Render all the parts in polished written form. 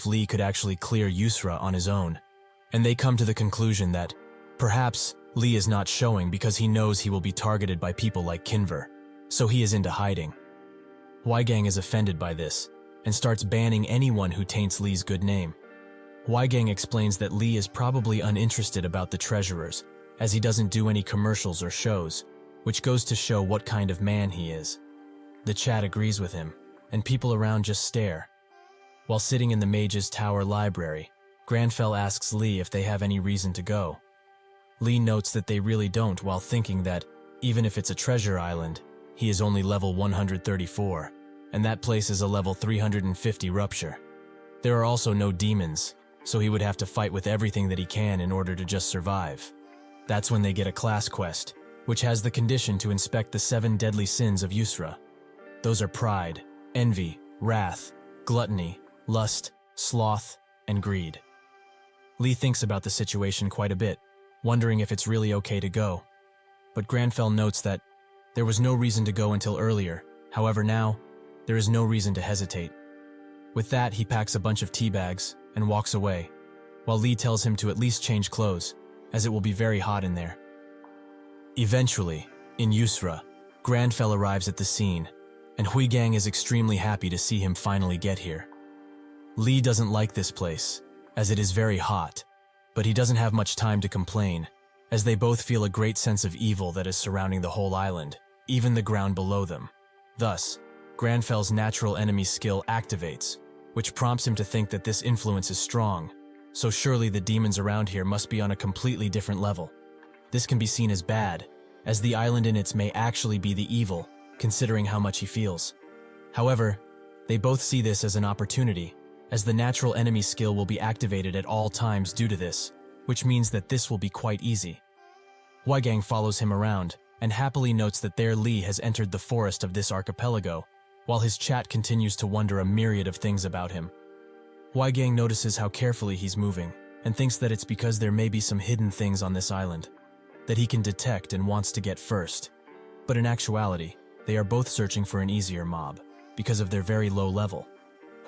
if Lee could actually clear Yusra on his own, and they come to the conclusion that perhaps Lee is not showing because he knows he will be targeted by people like Kinver, so he is into hiding. Hwegang is offended by this and starts banning anyone who taints Lee's good name. Hwegang explains that Lee is probably uninterested about the treasurers, as he doesn't do any commercials or shows, which goes to show what kind of man he is. The chat agrees with him, and people around just stare. While sitting in the Mage's Tower library, Grandfell asks Lee if they have any reason to go. Lee notes that they really don't, while thinking that, even if it's a treasure island, he is only level 134, and that place is a level 350 rupture. There are also no demons, so he would have to fight with everything that he can in order to just survive. That's when they get a class quest, which has the condition to inspect the 7 deadly sins of Yusra. Those are pride, envy, wrath, gluttony, lust, sloth, and greed. Lee thinks about the situation quite a bit, wondering if it's really okay to go. But Grandfell notes that there was no reason to go until earlier. However, now, there is no reason to hesitate. With that, he packs a bunch of tea bags and walks away, while Lee tells him to at least change clothes, as it will be very hot in there. Eventually, in Yusra, Grandfell arrives at the scene, and Hwegang is extremely happy to see him finally get here. Lee doesn't like this place, as it is very hot, but he doesn't have much time to complain, as they both feel a great sense of evil that is surrounding the whole island, even the ground below them. Thus, Grandfell's natural enemy skill activates, which prompts him to think that this influence is strong, so surely the demons around here must be on a completely different level. This can be seen as bad, as the island in its may actually be the evil, considering how much he feels. However, they both see this as an opportunity, as the natural enemy skill will be activated at all times due to this, which means that this will be quite easy. Hwegang follows him around, and happily notes that there Lee has entered the forest of this archipelago, while his chat continues to wonder a myriad of things about him. Hwegang notices how carefully he's moving, and thinks that it's because there may be some hidden things on this island that he can detect and wants to get first. But in actuality, they are both searching for an easier mob, because of their very low level.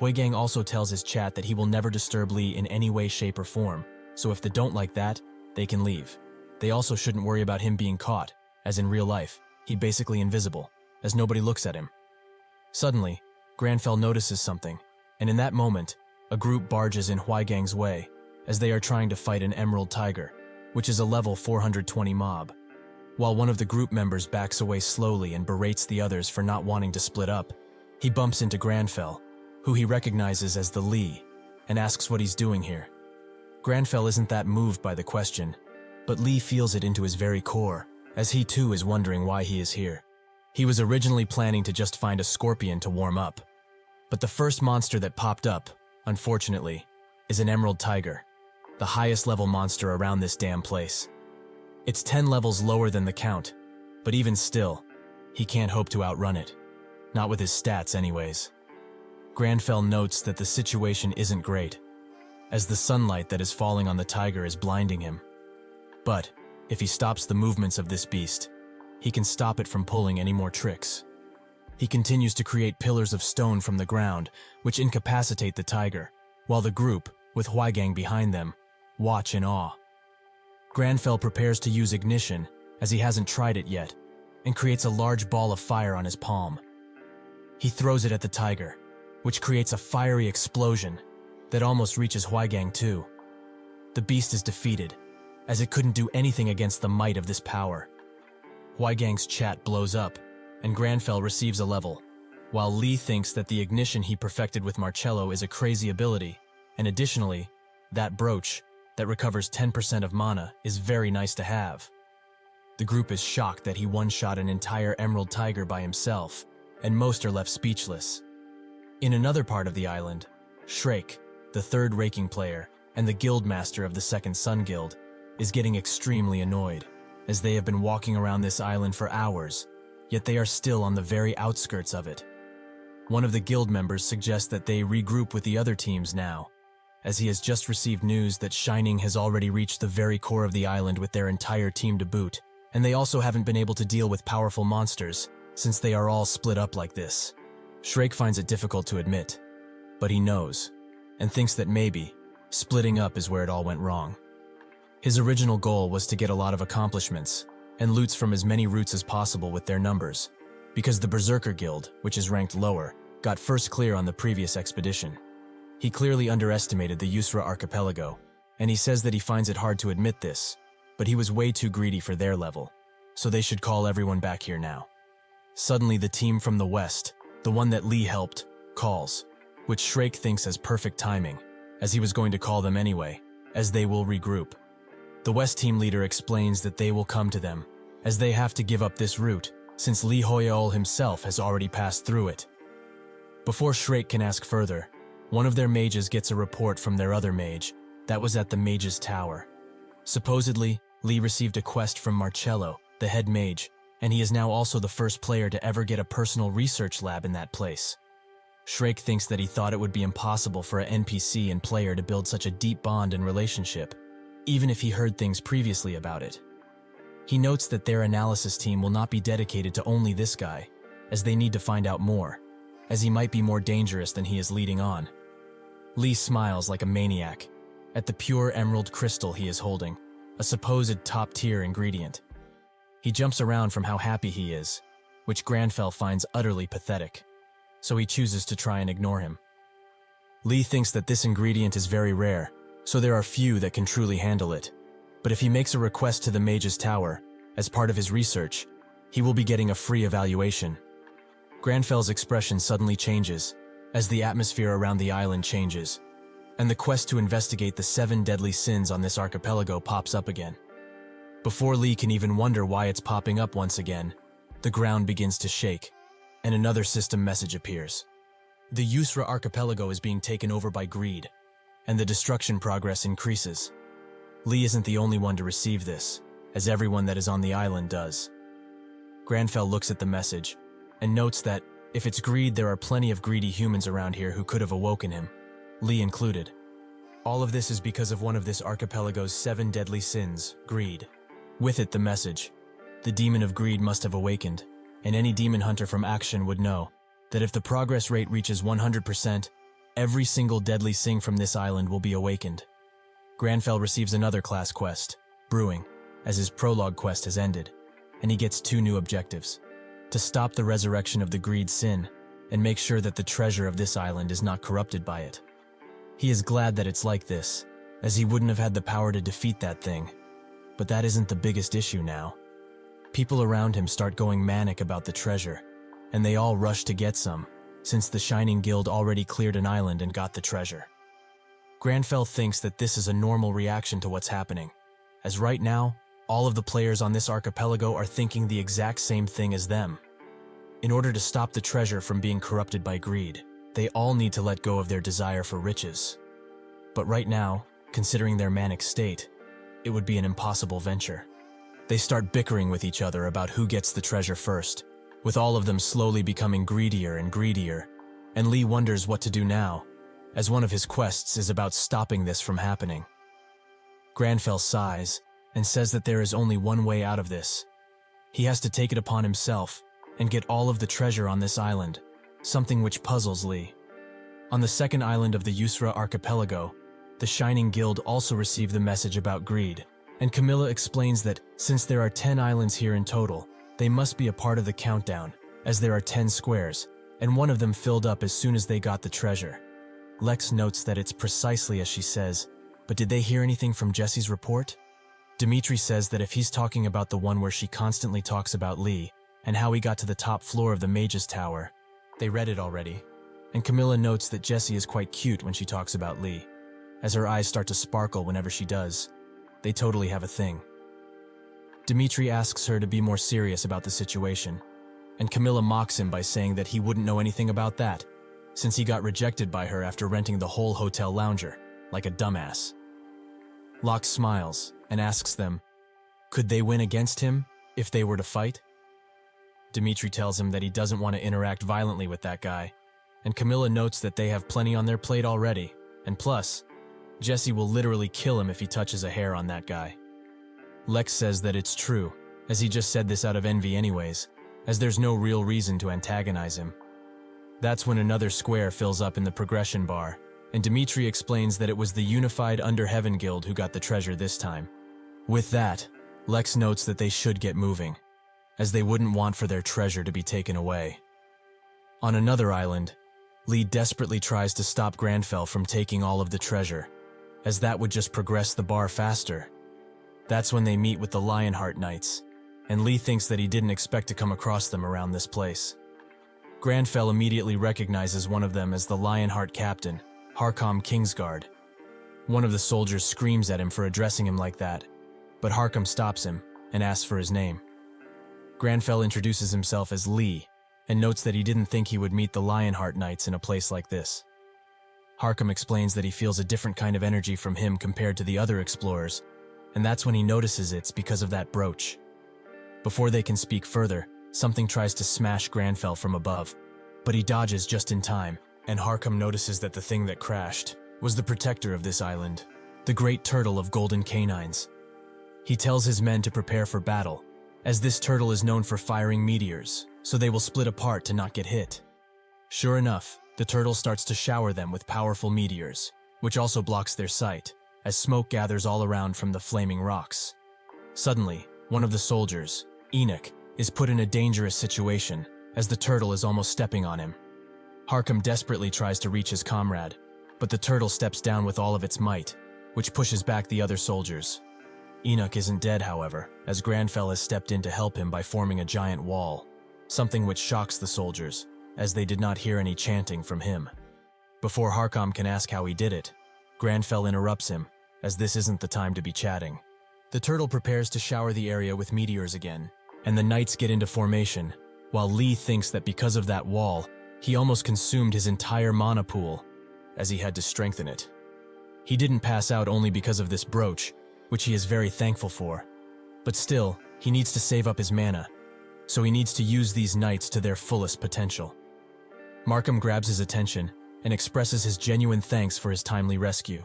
Hwegang also tells his chat that he will never disturb Lee in any way, shape, or form, so if they don't like that, they can leave. They also shouldn't worry about him being caught, as in real life, he's basically invisible, as nobody looks at him. Suddenly, Grandfell notices something, and in that moment, a group barges in Hwegang's way, as they are trying to fight an emerald tiger, which is a level 420 mob. While one of the group members backs away slowly and berates the others for not wanting to split up, he bumps into Grandfell, who he recognizes as the Lee, and asks what he's doing here. Grandfell isn't that moved by the question, but Lee feels it into his very core, as he too is wondering why he is here. He was originally planning to just find a scorpion to warm up, but the first monster that popped up, unfortunately, is an emerald tiger, the highest level monster around this damn place. It's 10 levels lower than the count, but even still, he can't hope to outrun it. Not with his stats anyways. Grandfell notes that the situation isn't great, as the sunlight that is falling on the tiger is blinding him. But, if he stops the movements of this beast, he can stop it from pulling any more tricks. He continues to create pillars of stone from the ground, which incapacitate the tiger, while the group, with Hwegang behind them, watch in awe. Grandfell prepares to use ignition, as he hasn't tried it yet, and creates a large ball of fire on his palm. He throws it at the tiger, which creates a fiery explosion that almost reaches Hwegang too. The beast is defeated, as it couldn't do anything against the might of this power. Hwegang's chat blows up, and Grandfell receives a level, while Lee thinks that the ignition he perfected with Marcello is a crazy ability, and additionally, that brooch, that recovers 10% of mana, is very nice to have. The group is shocked that he one-shot an entire emerald tiger by himself, and most are left speechless. In another part of the island, Shrek, the third raking player, and the guildmaster of the Second Sun Guild, is getting extremely annoyed, as they have been walking around this island for hours, yet they are still on the very outskirts of it. One of the guild members suggests that they regroup with the other teams now, as he has just received news that Shining has already reached the very core of the island with their entire team to boot, and they also haven't been able to deal with powerful monsters, since they are all split up like this. Shrek finds it difficult to admit, but he knows. and thinks that maybe splitting up is where it all went wrong. His original goal was to get a lot of accomplishments and loots from as many routes as possible with their numbers, because the Berserker Guild, which is ranked lower, got first clear on the previous expedition. He clearly underestimated the Yusra archipelago, and he says that he finds it hard to admit this, but he was way too greedy for their level, so they should call everyone back here now. Suddenly the team from the west, the one that Lee helped, calls, which Shrek thinks as perfect timing, as he was going to call them anyway, as they will regroup. The west team leader explains that they will come to them, as they have to give up this route, since Lee Hoyeol himself has already passed through it. Before Shrek can ask further, one of their mages gets a report from their other mage that was at the mage's tower. Supposedly, Lee received a quest from Marcello, the head mage, and he is now also the first player to ever get a personal research lab in that place. Shrek thinks that he thought it would be impossible for an NPC and player to build such a deep bond and relationship, even if he heard things previously about it. He notes that their analysis team will not be dedicated to only this guy, as they need to find out more, as he might be more dangerous than he is leading on. Lee smiles like a maniac at the pure emerald crystal he is holding, a supposed top-tier ingredient. He jumps around from how happy he is, which Grandfell finds utterly pathetic, so he chooses to try and ignore him. Lee thinks that this ingredient is very rare, so there are few that can truly handle it. But if he makes a request to the mage's tower, as part of his research, he will be getting a free evaluation. Grandfell's expression suddenly changes, as the atmosphere around the island changes, and the quest to investigate the 7 deadly sins on this archipelago pops up again. Before Lee can even wonder why it's popping up once again, the ground begins to shake, and another system message appears. The Yusra archipelago is being taken over by greed, and the destruction progress increases. Lee isn't the only one to receive this, as everyone that is on the island does. Grandfell looks at the message, and notes that, if it's greed, there are plenty of greedy humans around here who could have awoken him, Lee included. All of this is because of one of this archipelago's 7 deadly sins, greed. With it the message, the demon of greed must have awakened, and any demon hunter from Action would know that if the progress rate reaches 100%, every single deadly sin from this island will be awakened. Grandfell receives another class quest, Brewing, as his prologue quest has ended, and he gets 2 new objectives: to stop the resurrection of the greed sin, and make sure that the treasure of this island is not corrupted by it. He is glad that it's like this, as he wouldn't have had the power to defeat that thing. But that isn't the biggest issue now. People around him start going manic about the treasure, and they all rush to get some, since the Shining Guild already cleared an island and got the treasure. Grandfell thinks that this is a normal reaction to what's happening, as right now, all of the players on this archipelago are thinking the exact same thing as them. In order to stop the treasure from being corrupted by greed, they all need to let go of their desire for riches. But right now, considering their manic state, it would be an impossible venture. They start bickering with each other about who gets the treasure first, with all of them slowly becoming greedier and greedier, and Lee wonders what to do now, as one of his quests is about stopping this from happening. Grandfell sighs and says that there is only one way out of this. He has to take it upon himself and get all of the treasure on this island, something which puzzles Lee. On the second island of the Yusra archipelago, the Shining Guild also received the message about greed, and Camilla explains that since there are 10 islands here in total, they must be a part of the countdown, as there are 10 squares, and one of them filled up as soon as they got the treasure. Lex notes that it's precisely as she says, but did they hear anything from Jesse's report? Dimitri says that if he's talking about the one where she constantly talks about Lee, and how he got to the top floor of the Mage's Tower, they read it already. And Camilla notes that Jessie is quite cute when she talks about Lee, as her eyes start to sparkle whenever she does. They totally have a thing. Dimitri asks her to be more serious about the situation, and Camilla mocks him by saying that he wouldn't know anything about that, since he got rejected by her after renting the whole hotel lounger, like a dumbass. Locke smiles and asks them, could they win against him if they were to fight? Dimitri tells him that he doesn't want to interact violently with that guy, and Camilla notes that they have plenty on their plate already, and plus, Jesse will literally kill him if he touches a hair on that guy. Lex says that it's true, as he just said this out of envy anyways, as there's no real reason to antagonize him. That's when another square fills up in the progression bar, and Dimitri explains that it was the unified Under Heaven Guild who got the treasure this time. With that, Lex notes that they should get moving, as they wouldn't want for their treasure to be taken away. On another island, Lee desperately tries to stop Grandfell from taking all of the treasure, as that would just progress the bar faster. That's when they meet with the Lionheart Knights, and Lee thinks that he didn't expect to come across them around this place. Grandfell immediately recognizes one of them as the Lionheart captain, Harcom Kingsguard. One of the soldiers screams at him for addressing him like that, but Harcom stops him and asks for his name. Grandfell introduces himself as Lee, and notes that he didn't think he would meet the Lionheart Knights in a place like this. Harcom explains that he feels a different kind of energy from him compared to the other explorers, and that's when he notices it's because of that brooch. Before they can speak further, something tries to smash Grandfell from above, but he dodges just in time, and Harcom notices that the thing that crashed was the protector of this island, the great turtle of golden canines. He tells his men to prepare for battle, as this turtle is known for firing meteors, so they will split apart to not get hit. Sure enough, the turtle starts to shower them with powerful meteors, which also blocks their sight, as smoke gathers all around from the flaming rocks. Suddenly, one of the soldiers, Enoch, is put in a dangerous situation, as the turtle is almost stepping on him. Harcom desperately tries to reach his comrade, but the turtle steps down with all of its might, which pushes back the other soldiers. Enoch isn't dead, however, as Grandfell has stepped in to help him by forming a giant wall, something which shocks the soldiers, as they did not hear any chanting from him. Before Harcom can ask how he did it, Grandfell interrupts him, as this isn't the time to be chatting. The turtle prepares to shower the area with meteors again, and the knights get into formation, while Lee thinks that because of that wall, he almost consumed his entire mana pool, as he had to strengthen it. He didn't pass out only because of this brooch, which he is very thankful for, but still, he needs to save up his mana, so he needs to use these knights to their fullest potential. Markham grabs his attention and expresses his genuine thanks for his timely rescue.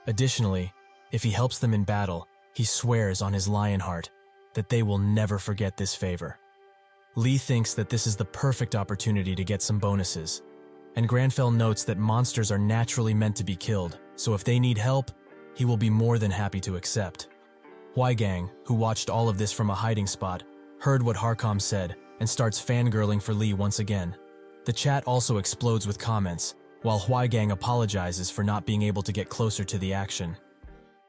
Additionally, if he helps them in battle, he swears on his Lionheart that they will never forget this favor. Lee thinks that this is the perfect opportunity to get some bonuses, and Grandfell notes that monsters are naturally meant to be killed, so if they need help, he will be more than happy to accept. Huaigang, who watched all of this from a hiding spot, heard what Harcom said and starts fangirling for Lee once again. The chat also explodes with comments, while Huaigang apologizes for not being able to get closer to the action.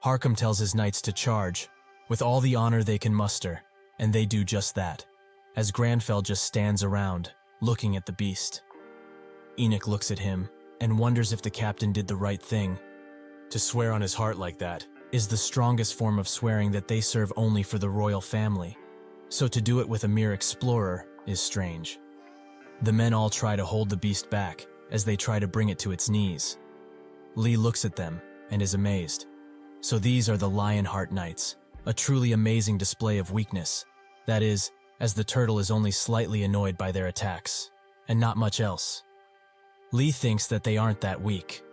Harcom tells his knights to charge, with all the honor they can muster, and they do just that, as Grandfell just stands around, looking at the beast. Enoch looks at him and wonders if the captain did the right thing. To swear on his heart like that is the strongest form of swearing that they serve only for the royal family, so to do it with a mere explorer is strange. The men all try to hold the beast back as they try to bring it to its knees. Lee looks at them and is amazed. So these are the Lionheart Knights, a truly amazing display of weakness. That is, as the turtle is only slightly annoyed by their attacks, and not much else. Lee thinks that they aren't that weak,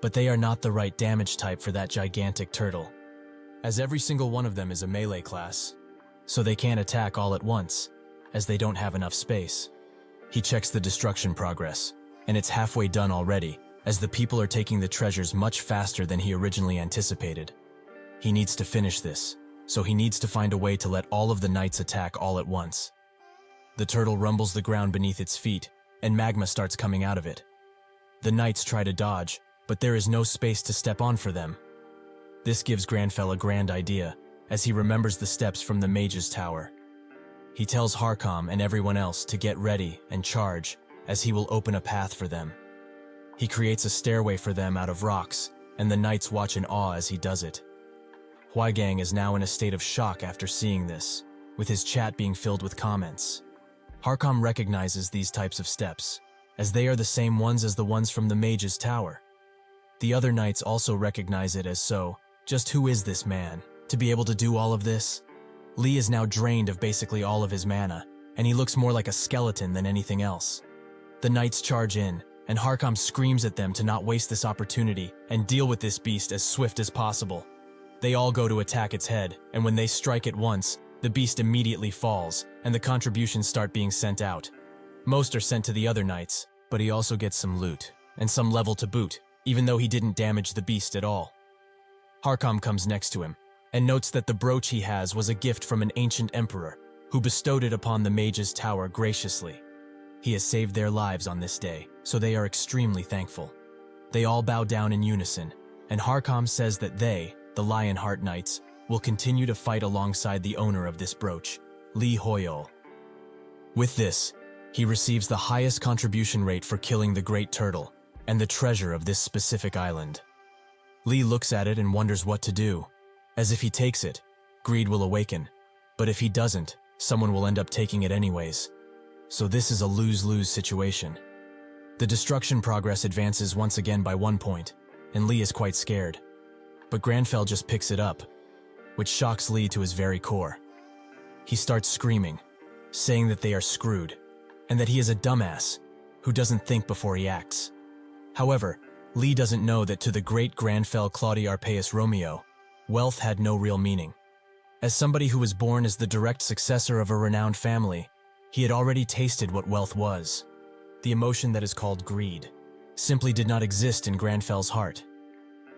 but they are not the right damage type for that gigantic turtle, as every single one of them is a melee class, so they can't attack all at once, as they don't have enough space. He checks the destruction progress, and it's halfway done already, as the people are taking the treasures much faster than he originally anticipated. He needs to finish this, so he needs to find a way to let all of the knights attack all at once. The turtle rumbles the ground beneath its feet, and magma starts coming out of it. The knights try to dodge, but there is no space to step on for them. This gives Grandfell a grand idea, as he remembers the steps from the mage's tower. He tells Harcom and everyone else to get ready and charge, as he will open a path for them. He creates a stairway for them out of rocks, and the knights watch in awe as he does it. Huaigang is now in a state of shock after seeing this, with his chat being filled with comments. Harcom recognizes these types of steps, as they are the same ones as the ones from the mage's tower. The other knights also recognize it as so. Just who is this man, to be able to do all of this? Lee is now drained of basically all of his mana, and he looks more like a skeleton than anything else. The knights charge in, and Harcom screams at them to not waste this opportunity and deal with this beast as swift as possible. They all go to attack its head, and when they strike it once, the beast immediately falls, and the contributions start being sent out. Most are sent to the other knights, but he also gets some loot, and some level to boot, even though he didn't damage the beast at all. Harkam comes next to him and notes that the brooch he has was a gift from an ancient emperor who bestowed it upon the mage's tower graciously. He has saved their lives on this day, so they are extremely thankful. They all bow down in unison, and Harkam says that they, the Lionheart Knights, will continue to fight alongside the owner of this brooch, Lee Hoyeol. With this, he receives the highest contribution rate for killing the great turtle and the treasure of this specific island. Lee looks at it and wonders what to do. As if he takes it, greed will awaken, but if he doesn't, someone will end up taking it anyways. So this is a lose-lose situation. The destruction progress advances once again by 1 point, and Lee is quite scared. But Grandfell just picks it up, which shocks Lee to his very core. He starts screaming, saying that they are screwed, and that he is a dumbass who doesn't think before he acts. However, Lee doesn't know that to the great Grandfell Claudi Arpeus Romeo, wealth had no real meaning. As somebody who was born as the direct successor of a renowned family, he had already tasted what wealth was. The emotion that is called greed simply did not exist in Grandfell's heart.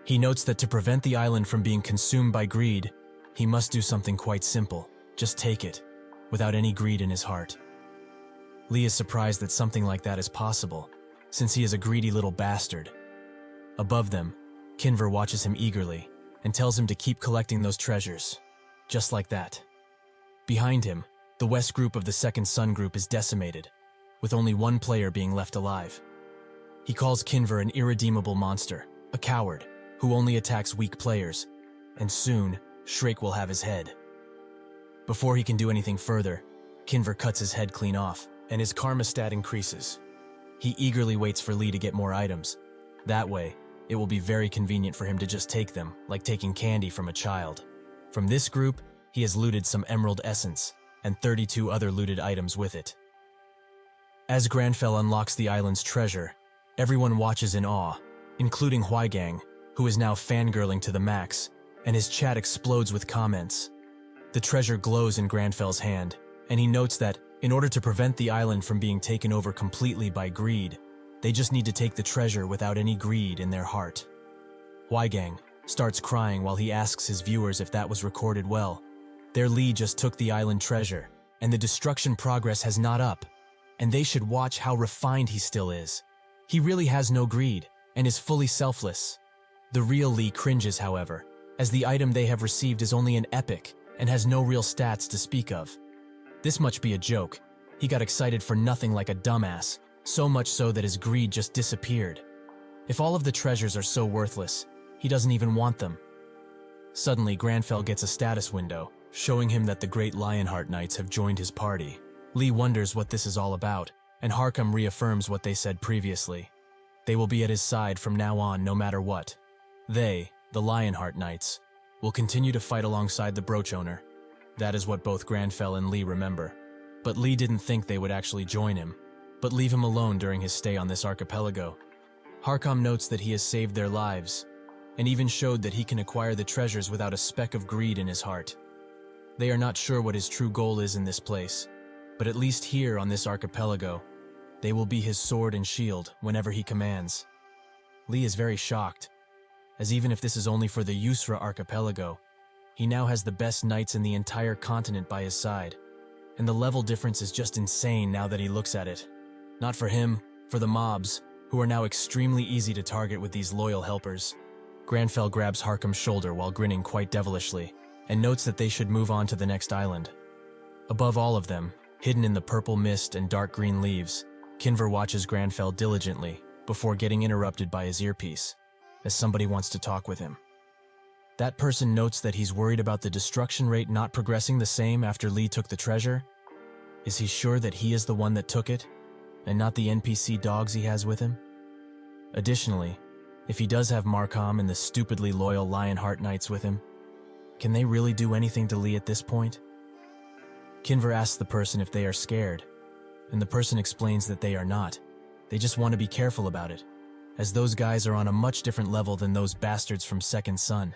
He notes that to prevent the island from being consumed by greed, he must do something quite simple. Just take it, without any greed in his heart. Lee is surprised that something like that is possible, since he is a greedy little bastard. Above them, Kinver watches him eagerly and tells him to keep collecting those treasures. Just like that. Behind him, the West group of the Second Sun group is decimated, with only one player being left alive. He calls Kinver an irredeemable monster, a coward, who only attacks weak players, and soon, Shrake will have his head. Before he can do anything further, Kinver cuts his head clean off, and his karma stat increases. He eagerly waits for Lee to get more items. That way, it will be very convenient for him to just take them, like taking candy from a child. From this group, he has looted some emerald essence, and 32 other looted items with it. As Grandfell unlocks the island's treasure, everyone watches in awe, including Huigang, who is now fangirling to the max, and his chat explodes with comments. The treasure glows in Grandfell's hand, and he notes that, in order to prevent the island from being taken over completely by greed, they just need to take the treasure without any greed in their heart. Huigang starts crying while he asks his viewers if that was recorded well. Their Lee just took the island treasure, and the destruction progress has not up, and they should watch how refined he still is. He really has no greed, and is fully selfless. The real Lee cringes, however, as the item they have received is only an epic and has no real stats to speak of. This must be a joke. He got excited for nothing like a dumbass, so much so that his greed just disappeared. If all of the treasures are so worthless, he doesn't even want them. Suddenly, Grandfell gets a status window, showing him that the great Lionheart Knights have joined his party. Lee wonders what this is all about, and Harkam reaffirms what they said previously. They will be at his side from now on no matter what. They, the Lionheart Knights, will continue to fight alongside the brooch owner. That is what both Grandfell and Lee remember. But Lee didn't think they would actually join him, but leave him alone during his stay on this archipelago. Harkam notes that he has saved their lives, and even showed that he can acquire the treasures without a speck of greed in his heart. They are not sure what his true goal is in this place, but at least here on this archipelago, they will be his sword and shield whenever he commands. Lee is very shocked, as even if this is only for the Yusra archipelago, he now has the best knights in the entire continent by his side, and the level difference is just insane now that he looks at it. Not for him, for the mobs, who are now extremely easy to target with these loyal helpers. Grandfell grabs Harkam's shoulder while grinning quite devilishly, and notes that they should move on to the next island. Above all of them, hidden in the purple mist and dark green leaves, Kinver watches Grandfell diligently before getting interrupted by his earpiece, as somebody wants to talk with him. That person notes that he's worried about the destruction rate not progressing the same after Lee took the treasure. Is he sure that he is the one that took it, and not the NPC dogs he has with him? Additionally, if he does have Markham and the stupidly loyal Lionheart Knights with him, can they really do anything to Lee at this point? Kinver asks the person if they are scared, and the person explains that they are not. They just want to be careful about it, as those guys are on a much different level than those bastards from Second Sun.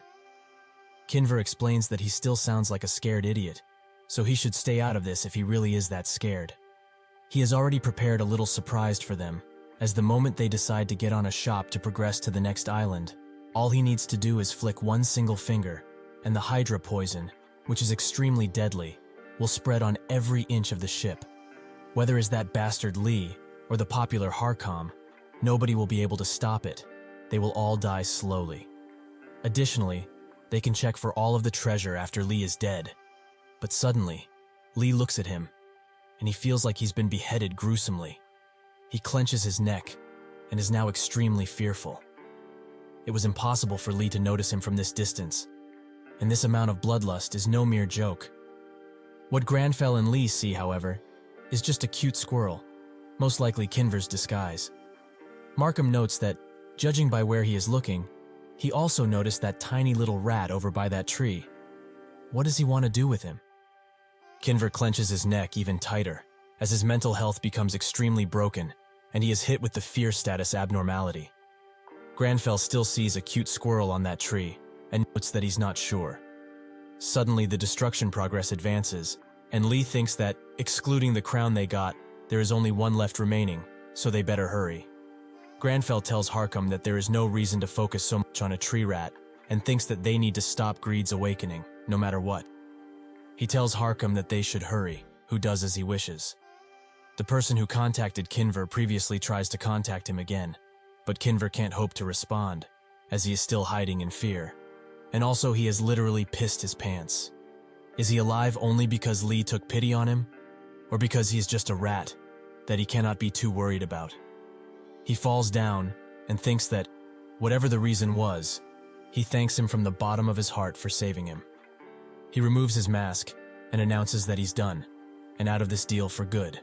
Kinver explains that he still sounds like a scared idiot, so he should stay out of this if he really is that scared. He has already prepared a little surprise for them, as the moment they decide to get on a shop to progress to the next island, all he needs to do is flick one single finger, and the Hydra poison, which is extremely deadly, will spread on every inch of the ship. Whether it's that bastard Lee or the popular Harcom, nobody will be able to stop it. They will all die slowly. Additionally, they can check for all of the treasure after Lee is dead. But suddenly, Lee looks at him, and he feels like he's been beheaded gruesomely. He clenches his neck and is now extremely fearful. It was impossible for Lee to notice him from this distance, and this amount of bloodlust is no mere joke. What Grandfell and Lee see, however, is just a cute squirrel, most likely Kinver's disguise. Markham notes that, judging by where he is looking, he also noticed that tiny little rat over by that tree. What does he want to do with him? Kinver clenches his neck even tighter, as his mental health becomes extremely broken, and he is hit with the fear status abnormality. Grandfell still sees a cute squirrel on that tree, and notes that he's not sure. Suddenly, the destruction progress advances, and Lee thinks that, excluding the crown they got, there is only one left remaining, so they better hurry. Grandfell tells Harcom that there is no reason to focus so much on a tree rat, and thinks that they need to stop Greed's awakening, no matter what. He tells Harcom that they should hurry, who does as he wishes. The person who contacted Kinver previously tries to contact him again, but Kinver can't hope to respond, as he is still hiding in fear. And also he has literally pissed his pants. Is he alive only because Lee took pity on him? Or because he is just a rat that he cannot be too worried about? He falls down and thinks that, whatever the reason was, he thanks him from the bottom of his heart for saving him. He removes his mask and announces that he's done, and out of this deal for good.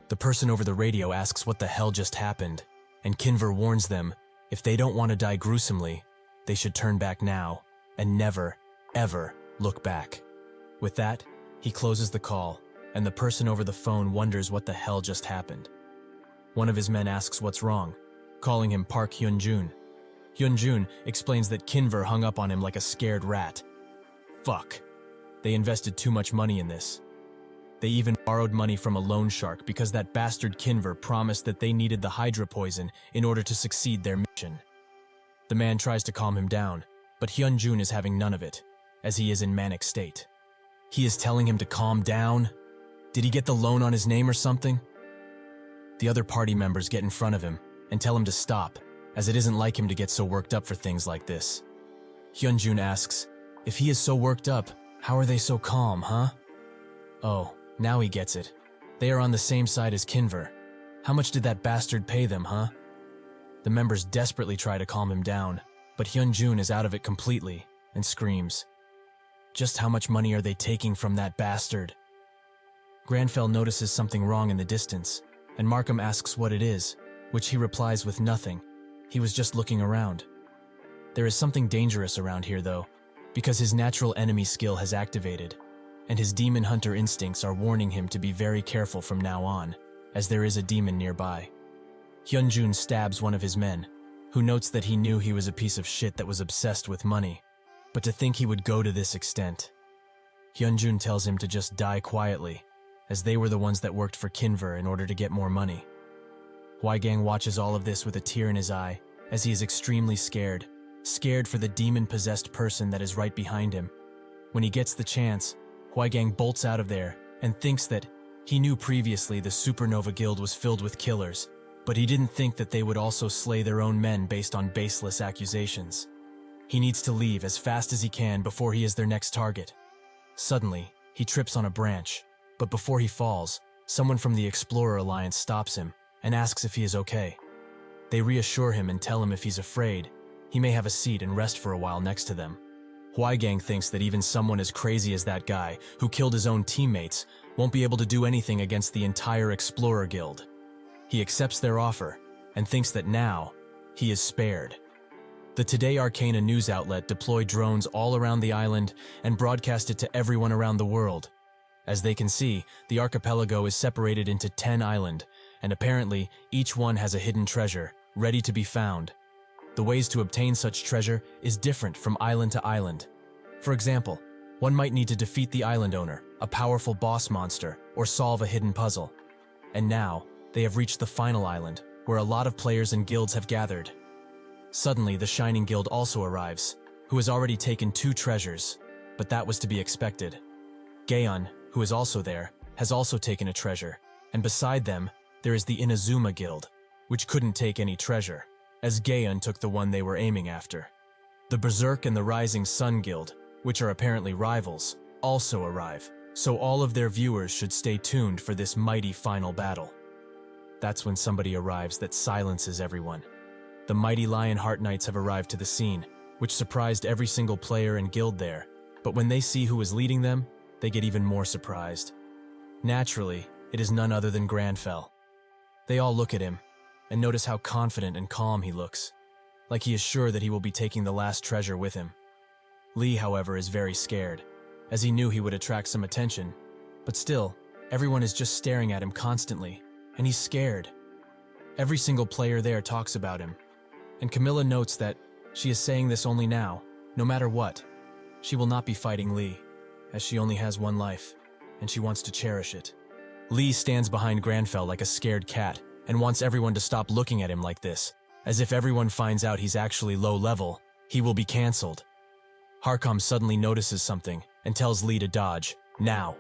The person over the radio asks what the hell just happened, and Kinver warns them, if they don't want to die gruesomely, they should turn back now, and never, ever look back. With that, he closes the call, and the person over the phone wonders what the hell just happened. One of his men asks what's wrong, calling him Park Hyunjun. Hyunjun explains that Kinver hung up on him like a scared rat. Fuck. They invested too much money in this. They even borrowed money from a loan shark because that bastard Kinver promised that they needed the Hydra poison in order to succeed their mission. The man tries to calm him down, but Hyunjun is having none of it, as he is in manic state. He is telling him to calm down? Did he get the loan on his name or something? The other party members get in front of him and tell him to stop, as it isn't like him to get so worked up for things like this. Hyunjun asks, if he is so worked up, how are they so calm, huh? Oh, now he gets it. They are on the same side as Kinver. How much did that bastard pay them, huh? The members desperately try to calm him down, but Hyunjun is out of it completely and screams, just how much money are they taking from that bastard? Grandfell notices something wrong in the distance, and Markham asks what it is, which he replies with nothing. He was just looking around. There is something dangerous around here, though, because his natural enemy skill has activated, and his demon hunter instincts are warning him to be very careful from now on, as there is a demon nearby. Hyunjun stabs one of his men, who notes that he knew he was a piece of shit that was obsessed with money, but to think he would go to this extent. Hyunjun tells him to just die quietly, as they were the ones that worked for Kinver in order to get more money. Hwagang watches all of this with a tear in his eye, as he is extremely scared for the demon-possessed person that is right behind him. When he gets the chance, Hwagang bolts out of there and thinks that he knew previously the Supernova Guild was filled with killers, but he didn't think that they would also slay their own men based on baseless accusations. He needs to leave as fast as he can before he is their next target. Suddenly, he trips on a branch, but before he falls, someone from the Explorer Alliance stops him and asks if he is okay. They reassure him and tell him if he's afraid, he may have a seat and rest for a while next to them. Hwagang thinks that even someone as crazy as that guy, who killed his own teammates, won't be able to do anything against the entire Explorer Guild. He accepts their offer and thinks that now, he is spared. The Today Arcana news outlet deployed drones all around the island and broadcast it to everyone around the world. As they can see, the archipelago is separated into 10 islands, and apparently each one has a hidden treasure, ready to be found. The ways to obtain such treasure is different from island to island. For example, one might need to defeat the island owner, a powerful boss monster, or solve a hidden puzzle. And now, they have reached the final island, where a lot of players and guilds have gathered. Suddenly, the Shining Guild also arrives, who has already taken 2 treasures, but that was to be expected. Gaon, who is also there, has also taken a treasure, and beside them, there is the Inazuma Guild, which couldn't take any treasure, as Gaon took the one they were aiming after. The Berserk and the Rising Sun Guild, which are apparently rivals, also arrive, so all of their viewers should stay tuned for this mighty final battle. That's when somebody arrives that silences everyone. The mighty Lionheart Knights have arrived to the scene, which surprised every single player and guild there, but when they see who is leading them, they get even more surprised. Naturally, it is none other than Grandfell. They all look at him, and notice how confident and calm he looks, like he is sure that he will be taking the last treasure with him. Lee, however, is very scared, as he knew he would attract some attention, but still, everyone is just staring at him constantly, and he's scared. Every single player there talks about him, and Camilla notes that she is saying this only now, no matter what. She will not be fighting Lee, as she only has one life, and she wants to cherish it. Lee stands behind Grandfell like a scared cat, and wants everyone to stop looking at him like this, as if everyone finds out he's actually low level, he will be cancelled. Harcom suddenly notices something, and tells Lee to dodge, now.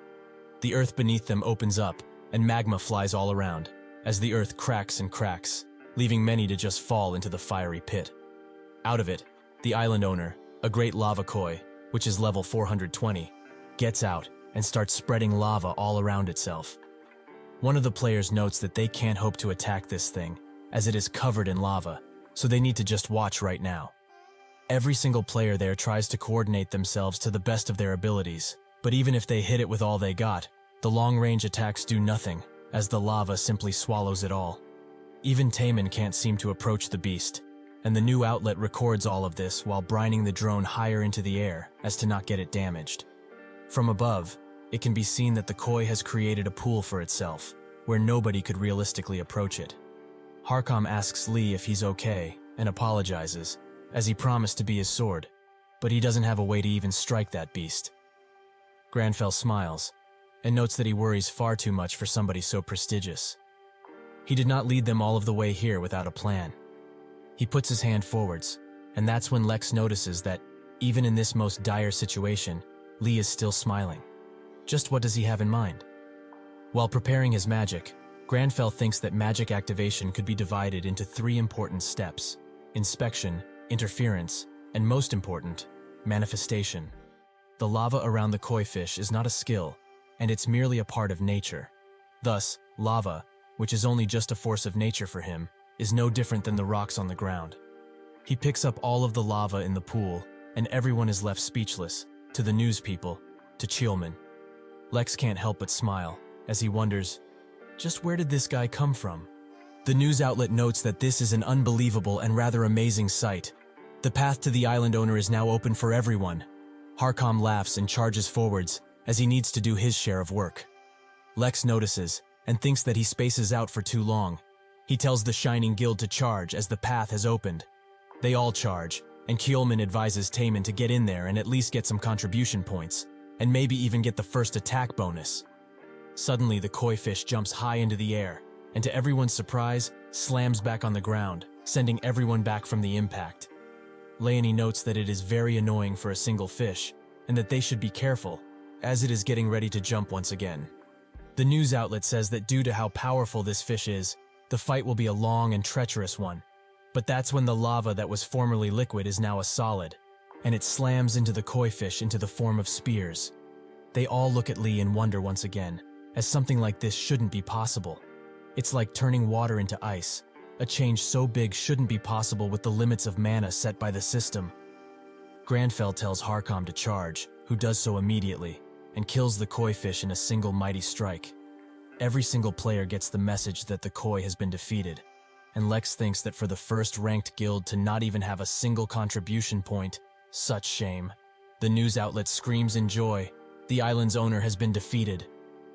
The earth beneath them opens up, and magma flies all around, as the earth cracks and cracks, leaving many to just fall into the fiery pit. Out of it, the island owner, a great lava koi, which is level 420, gets out and starts spreading lava all around itself. One of the players notes that they can't hope to attack this thing, as it is covered in lava, so they need to just watch right now. Every single player there tries to coordinate themselves to the best of their abilities, but even if they hit it with all they got, the long-range attacks do nothing, as the lava simply swallows it all. Even Taemin can't seem to approach the beast, and the new outlet records all of this while brining the drone higher into the air as to not get it damaged. From above, it can be seen that the koi has created a pool for itself, where nobody could realistically approach it. Harcom asks Lee if he's okay, and apologizes, as he promised to be his sword, but he doesn't have a way to even strike that beast. Grandfell smiles, and notes that he worries far too much for somebody so prestigious. He did not lead them all of the way here without a plan. He puts his hand forwards, and that's when Lex notices that, even in this most dire situation, Lee is still smiling. Just what does he have in mind? While preparing his magic, Grandfell thinks that magic activation could be divided into 3 important steps: inspection, interference, and most important, manifestation. The lava around the koi fish is not a skill, and it's merely a part of nature. Thus, lava, which is only just a force of nature for him, is no different than the rocks on the ground. He picks up all of the lava in the pool, and everyone is left speechless, to the news people, to Cheolman. Lex can't help but smile, as he wonders, just where did this guy come from? The news outlet notes that this is an unbelievable and rather amazing sight. The path to the island owner is now open for everyone. Harcom laughs and charges forwards, as he needs to do his share of work. Lex notices, and thinks that he spaces out for too long. He tells the Shining Guild to charge as the path has opened. They all charge, and Cheolman advises Taemin to get in there and at least get some contribution points, and maybe even get the first attack bonus. Suddenly, the koi fish jumps high into the air, and to everyone's surprise, slams back on the ground, sending everyone back from the impact. Leonie notes that it is very annoying for a single fish, and that they should be careful, as it is getting ready to jump once again. The news outlet says that due to how powerful this fish is, the fight will be a long and treacherous one. But that's when the lava that was formerly liquid is now a solid, and it slams into the koi fish into the form of spears. They all look at Lee and wonder once again, as something like this shouldn't be possible. It's like turning water into ice. A change so big shouldn't be possible with the limits of mana set by the system. Grandfell tells Harcom to charge, who does so immediately, and kills the koi fish in a single mighty strike. Every single player gets the message that the koi has been defeated, and Lex thinks that for the first ranked guild to not even have a single contribution point, such shame. The news outlet screams in joy. The island's owner has been defeated,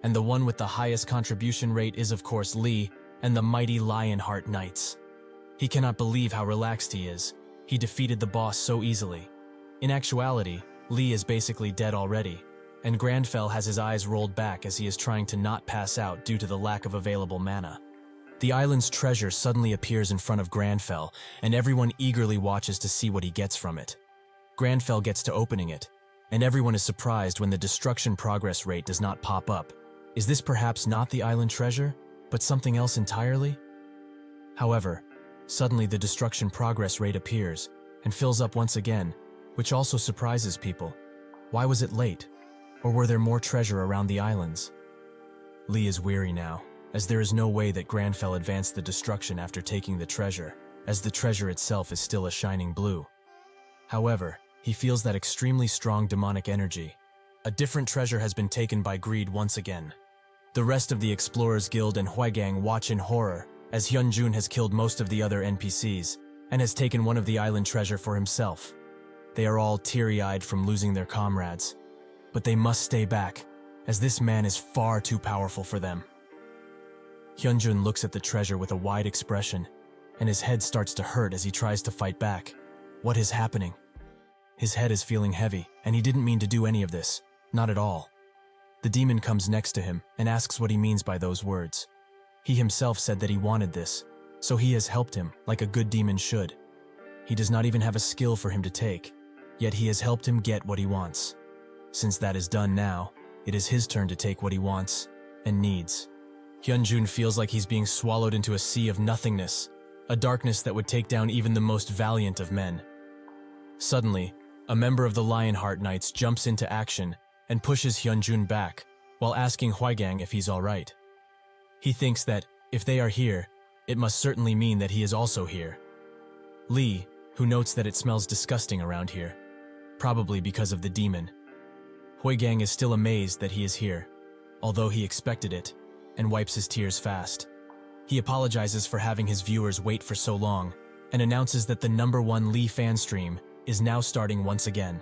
and the one with the highest contribution rate is of course Lee and the mighty Lionheart Knights. He cannot believe how relaxed he is. He defeated the boss so easily. In actuality, Lee is basically dead already, and Grandfell has his eyes rolled back as he is trying to not pass out due to the lack of available mana. The island's treasure suddenly appears in front of Grandfell, and everyone eagerly watches to see what he gets from it. Grandfell gets to opening it, and everyone is surprised when the destruction progress rate does not pop up. Is this perhaps not the island treasure, but something else entirely? However, suddenly the destruction progress rate appears and fills up once again, which also surprises people. Why was it late? Or were there more treasure around the islands? Lee is weary now, as there is no way that Grandfell advanced the destruction after taking the treasure, as the treasure itself is still a shining blue. However, he feels that extremely strong demonic energy. A different treasure has been taken by greed once again. The rest of the Explorers Guild and Hwaigang watch in horror, as Hyunjun has killed most of the other NPCs, and has taken one of the island treasure for himself. They are all teary-eyed from losing their comrades. But they must stay back, as this man is far too powerful for them. Hyunjun looks at the treasure with a wide expression, and his head starts to hurt as he tries to fight back. What is happening? His head is feeling heavy, and he didn't mean to do any of this. Not at all. The demon comes next to him and asks what he means by those words. He himself said that he wanted this, so he has helped him like a good demon should. He does not even have a skill for him to take, yet he has helped him get what he wants. Since that is done now, it is his turn to take what he wants and needs. Hyunjun feels like he's being swallowed into a sea of nothingness, a darkness that would take down even the most valiant of men. Suddenly, a member of the Lionheart Knights jumps into action and pushes Hyunjun back, while asking Hwaigang if he's alright. He thinks that, if they are here, it must certainly mean that he is also here. Lee, who notes that it smells disgusting around here, probably because of the demon. Hwaigang is still amazed that he is here, although he expected it, and wipes his tears fast. He apologizes for having his viewers wait for so long, and announces that the #1 Lee fan stream is now starting once again.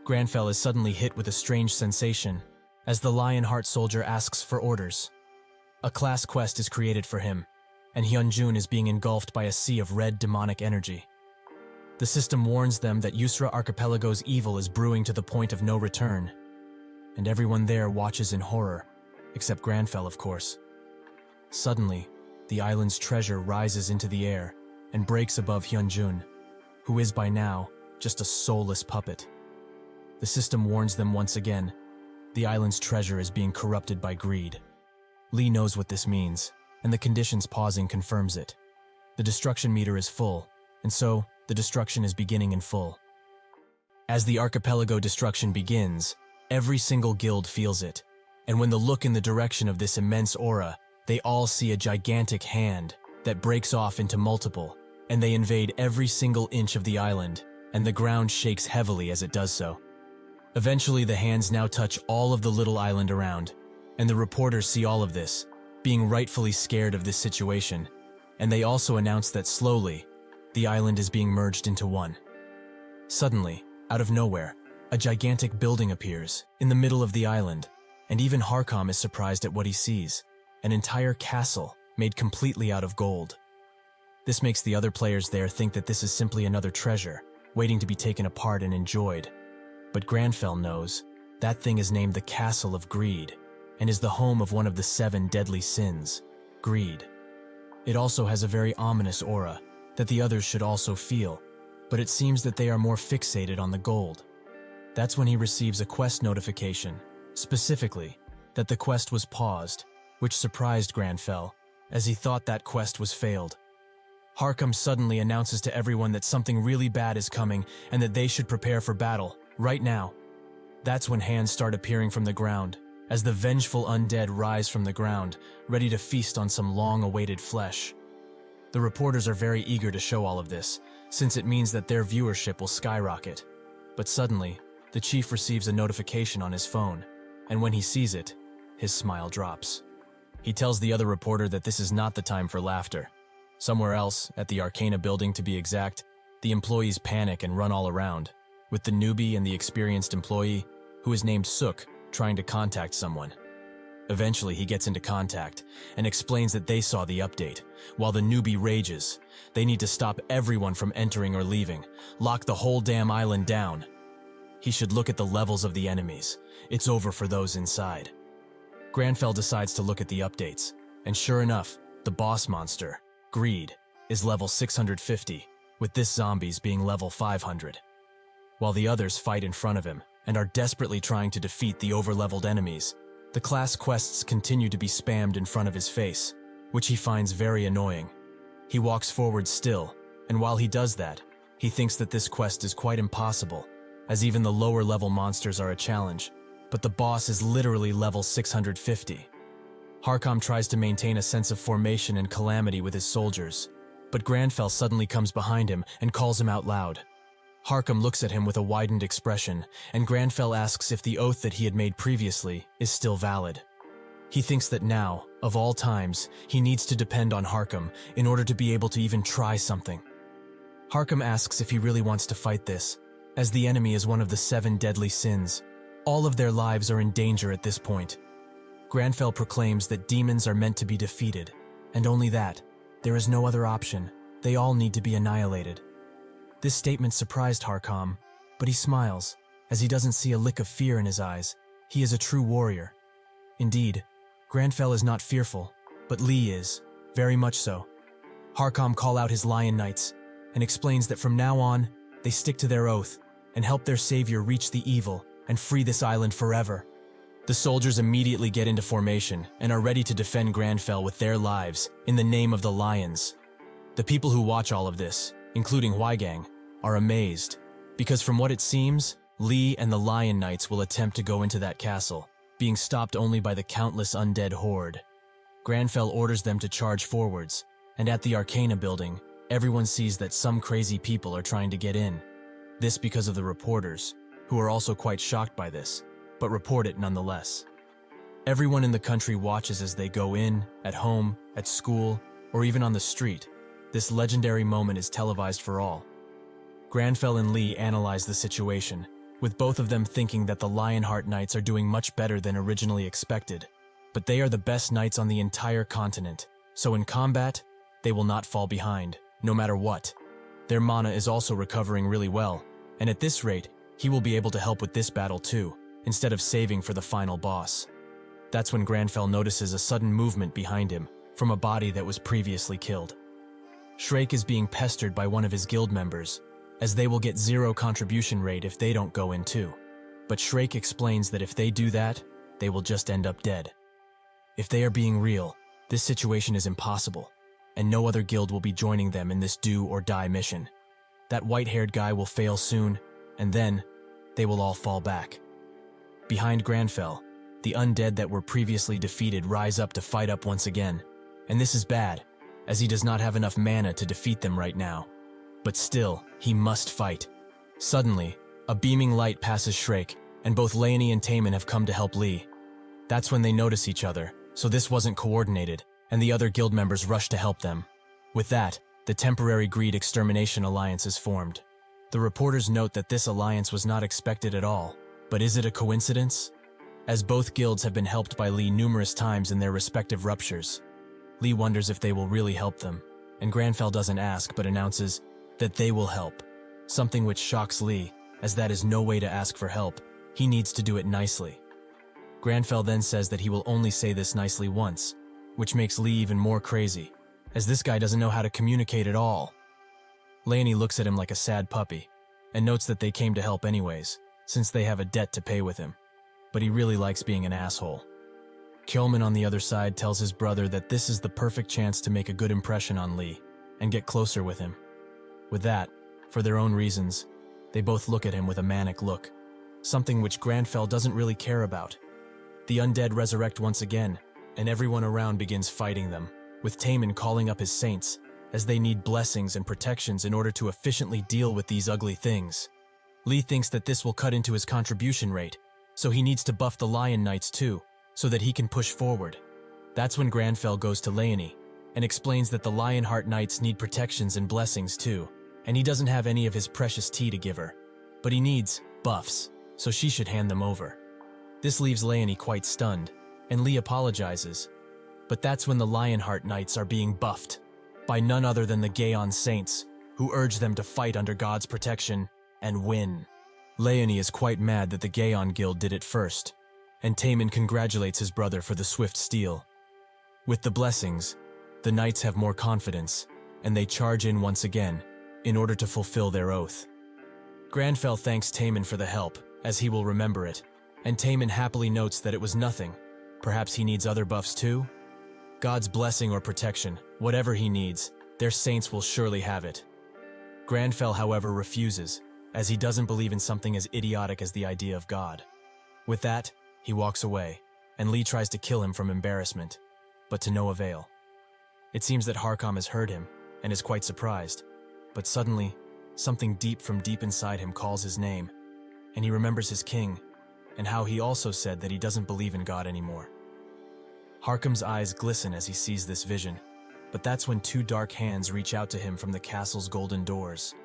Grandfell is suddenly hit with a strange sensation, as the Lionheart soldier asks for orders. A class quest is created for him, and Hyunjun is being engulfed by a sea of red demonic energy. The system warns them that Yusra Archipelago's evil is brewing to the point of no return, and everyone there watches in horror, except Grandfell, of course. Suddenly, the island's treasure rises into the air and breaks above Hyunjun, who is by now just a soulless puppet. The system warns them once again, the island's treasure is being corrupted by greed. Lee knows what this means, and the conditions pausing confirms it. The destruction meter is full, and so the destruction is beginning in full. As the archipelago destruction begins, every single guild feels it, and when they look in the direction of this immense aura, they all see a gigantic hand that breaks off into multiple, and they invade every single inch of the island, and the ground shakes heavily as it does so. Eventually, the hands now touch all of the little island around, and the reporters see all of this, being rightfully scared of this situation, and they also announce that slowly, the island is being merged into one. Suddenly, out of nowhere, a gigantic building appears in the middle of the island, and even Harkam is surprised at what he sees, an entire castle made completely out of gold. This makes the other players there think that this is simply another treasure, waiting to be taken apart and enjoyed. But Grandfell knows that thing is named the Castle of Greed, and is the home of one of the 7 deadly sins, greed. It also has a very ominous aura that the others should also feel, but it seems that they are more fixated on the gold. That's when he receives a quest notification, specifically, that the quest was paused, which surprised Grandfell, as he thought that quest was failed. Harkam suddenly announces to everyone that something really bad is coming and that they should prepare for battle, right now. That's when hands start appearing from the ground, as the vengeful undead rise from the ground, ready to feast on some long-awaited flesh. The reporters are very eager to show all of this, since it means that their viewership will skyrocket. But suddenly, the chief receives a notification on his phone, and when he sees it, his smile drops. He tells the other reporter that this is not the time for laughter. Somewhere else, at the Arcana building to be exact, the employees panic and run all around, with the newbie and the experienced employee, who is named Suk, trying to contact someone. Eventually, he gets into contact and explains that they saw the update, while the newbie rages. They need to stop everyone from entering or leaving, lock the whole damn island down. He should look at the levels of the enemies. It's over for those inside. Grandfell decides to look at the updates, and sure enough, The boss monster, Greed, is level 650, with this zombies being level 500. While the others fight in front of him and are desperately trying to defeat the overleveled enemies, the class quests continue to be spammed in front of his face, which he finds very annoying. He walks forward still, and while he does that, he thinks that this quest is quite impossible, as even the lower level monsters are a challenge, but the boss is literally level 650. Harkam tries to maintain a sense of formation and calamity with his soldiers, but Grandfell suddenly comes behind him and calls him out loud. Harkam looks at him with a widened expression, and Grandfell asks if the oath that he had made previously is still valid. He thinks that now, of all times, he needs to depend on Harkam in order to be able to even try something. Harkam asks if he really wants to fight this, as the enemy is one of the 7 deadly sins. All of their lives are in danger at this point. Grandfell proclaims that demons are meant to be defeated, and only that. There is no other option. They all need to be annihilated. This statement surprised Harkam, but he smiles, as he doesn't see a lick of fear in his eyes. He is a true warrior. Indeed, Grandfell is not fearful, but Lee is, very much so. Harkam calls out his Lion Knights, and explains that from now on, they stick to their oath, and help their savior reach the evil, and free this island forever. The soldiers immediately get into formation, and are ready to defend Grandfell with their lives, in the name of the Lions. The people who watch all of this, including Hwaigang, are amazed, because from what it seems, Lee and the Lion Knights will attempt to go into that castle, being stopped only by the countless undead horde. Grandfell orders them to charge forwards, and at the Arcana building, everyone sees that some crazy people are trying to get in. This because of the reporters, who are also quite shocked by this, but report it nonetheless. Everyone in the country watches as they go in, at home, at school, or even on the street. This legendary moment is televised for all. Grandfell and Lee analyze the situation, with both of them thinking that the Lionheart Knights are doing much better than originally expected. But they are the best knights on the entire continent, so in combat, they will not fall behind, no matter what. Their mana is also recovering really well, and at this rate, he will be able to help with this battle too, instead of saving for the final boss. That's when Grandfell notices a sudden movement behind him, from a body that was previously killed. Shrake is being pestered by one of his guild members, as they will get 0 contribution rate if they don't go in too. But Shrake explains that if they do that, they will just end up dead. If they are being real, this situation is impossible, and no other guild will be joining them in this do or die mission. That white-haired guy will fail soon, and then, they will all fall back. Behind Grandfell, the undead that were previously defeated rise up to fight up once again, and this is bad, as he does not have enough mana to defeat them right now. But still, he must fight. Suddenly, a beaming light passes Shrake, and both Leonie and Taemin have come to help Lee. That's when they notice each other, so this wasn't coordinated, and the other guild members rush to help them. With that, the temporary Greed Extermination Alliance is formed. The reporters note that this alliance was not expected at all, but is it a coincidence? As both guilds have been helped by Lee numerous times in their respective ruptures, Lee wonders if they will really help them, and Grandfell doesn't ask but announces that they will help, something which shocks Lee, as that is no way to ask for help. He needs to do it nicely. Grandfell then says that he will only say this nicely once, which makes Lee even more crazy, as this guy doesn't know how to communicate at all. Leonie looks at him like a sad puppy, and notes that they came to help anyways, since they have a debt to pay with him, but he really likes being an asshole. Kjolman on the other side tells his brother that this is the perfect chance to make a good impression on Lee, and get closer with him. With that, for their own reasons, they both look at him with a manic look, something which Grandfell doesn't really care about. The undead resurrect once again, and everyone around begins fighting them, with Taemin calling up his saints, as they need blessings and protections in order to efficiently deal with these ugly things. Lee thinks that this will cut into his contribution rate, so he needs to buff the Lion Knights too, so that he can push forward. That's when Grandfell goes to Leonie, and explains that the Lionheart Knights need protections and blessings too, and he doesn't have any of his precious tea to give her. But he needs buffs, so she should hand them over. This leaves Leonie quite stunned, and Lee apologizes. But that's when the Lionheart Knights are being buffed, by none other than the Gaon Saints, who urge them to fight under God's protection, and win. Leonie is quite mad that the Gaon Guild did it first, and Taemin congratulates his brother for the swift steal. With the blessings, The knights have more confidence, and they charge in once again, in order to fulfill their oath. Grandfell thanks Taemin for the help, as he will remember it, and Taemin happily notes that it was nothing. Perhaps he needs other buffs too? God's blessing or protection, whatever he needs, their saints will surely have it. Grandfell, however, refuses, as he doesn't believe in something as idiotic as the idea of God. With that, he walks away, and Lee tries to kill him from embarrassment, but to no avail. It seems that Harkam has heard him, and is quite surprised, but suddenly, something deep from deep inside him calls his name, and he remembers his king, and how he also said that he doesn't believe in God anymore. Harkam's eyes glisten as he sees this vision, but that's when two dark hands reach out to him from the castle's golden doors,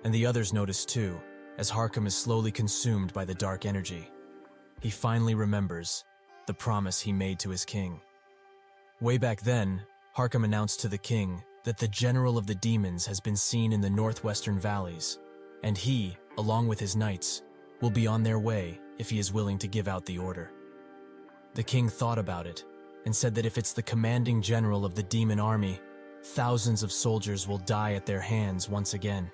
and the others notice too, as Harkam is slowly consumed by the dark energy. He finally remembers the promise he made to his king. Way back then, Harkam announced to the king that the general of the demons has been seen in the northwestern valleys, and he, along with his knights, will be on their way if he is willing to give out the order. The king thought about it, and said that if it's the commanding general of the demon army, thousands of soldiers will die at their hands once again.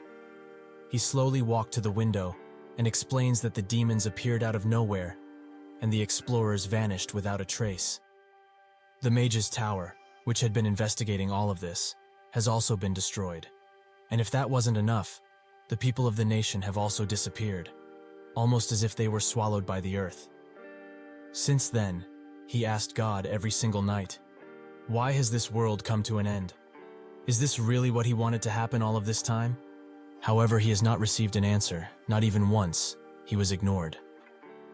He slowly walked to the window, and explains that the demons appeared out of nowhere, and the explorers vanished without a trace. The mage's tower, which had been investigating all of this, has also been destroyed. And if that wasn't enough, the people of the nation have also disappeared, almost as if they were swallowed by the earth. Since then, he asked God every single night, why has this world come to an end? Is this really what he wanted to happen all of this time? However, he has not received an answer, not even once. He was ignored.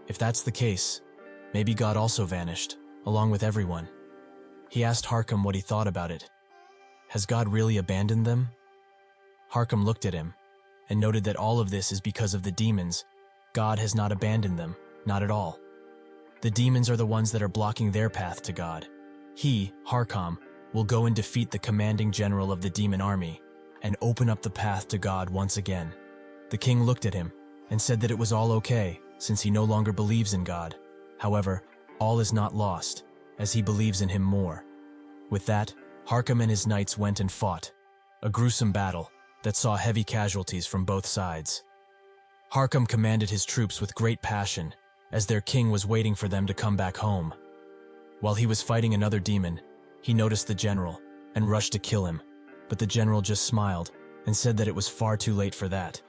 If that's the case, maybe God also vanished, along with everyone. He asked Harkam what he thought about it. Has God really abandoned them? Harkam looked at him, and noted that all of this is because of the demons. God has not abandoned them, not at all. The demons are the ones that are blocking their path to God. He, Harkam, will go and defeat the commanding general of the demon army, and open up the path to God once again. The king looked at him, and said that it was all okay, since he no longer believes in God. However, all is not lost, as he believes in him more. With that, Harkam and his knights went and fought, a gruesome battle that saw heavy casualties from both sides. Harkam commanded his troops with great passion, as their king was waiting for them to come back home. While he was fighting another demon, he noticed the general, and rushed to kill him, but the general just smiled, and said that it was far too late for that.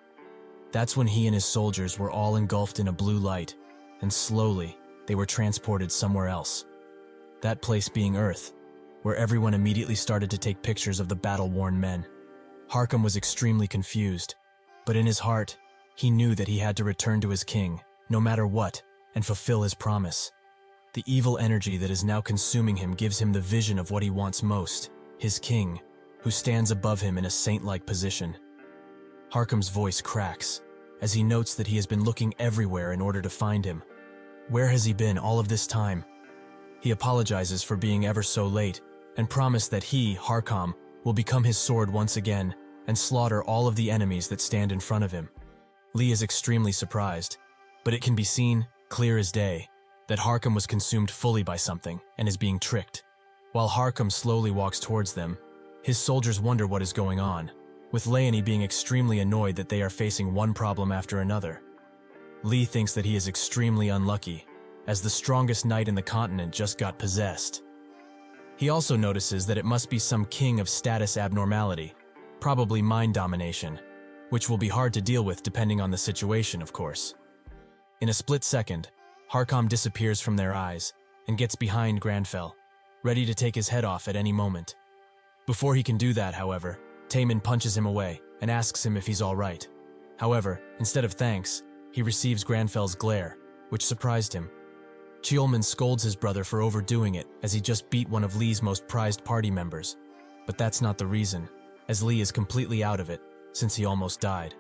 That's when he and his soldiers were all engulfed in a blue light, and slowly, they were transported somewhere else. That place being Earth, where everyone immediately started to take pictures of the battle-worn men. Harkam was extremely confused, but in his heart, he knew that he had to return to his king, no matter what, and fulfill his promise. The evil energy that is now consuming him gives him the vision of what he wants most, his king, who stands above him in a saint-like position. Harkam's voice cracks, as he notes that he has been looking everywhere in order to find him. Where has he been all of this time? He apologizes for being ever so late, and promised that he, Harkam, will become his sword once again, and slaughter all of the enemies that stand in front of him. Lee is extremely surprised, but it can be seen, clear as day, that Harkam was consumed fully by something, and is being tricked. While Harkam slowly walks towards them, his soldiers wonder what is going on, with Leonie being extremely annoyed that they are facing one problem after another. Lee thinks that he is extremely unlucky, as the strongest knight in the continent just got possessed. He also notices that it must be some king of status abnormality, probably mind domination, which will be hard to deal with depending on the situation, of course. In a split second, Harkam disappears from their eyes and gets behind Grandfell, ready to take his head off at any moment. Before he can do that, however, Taemin punches him away and asks him if he's all right. However, instead of thanks, he receives Grandfell's glare, which surprised him. Cheolman scolds his brother for overdoing it, as he just beat one of Lee's most prized party members. But that's not the reason, as Lee is completely out of it, since he almost died.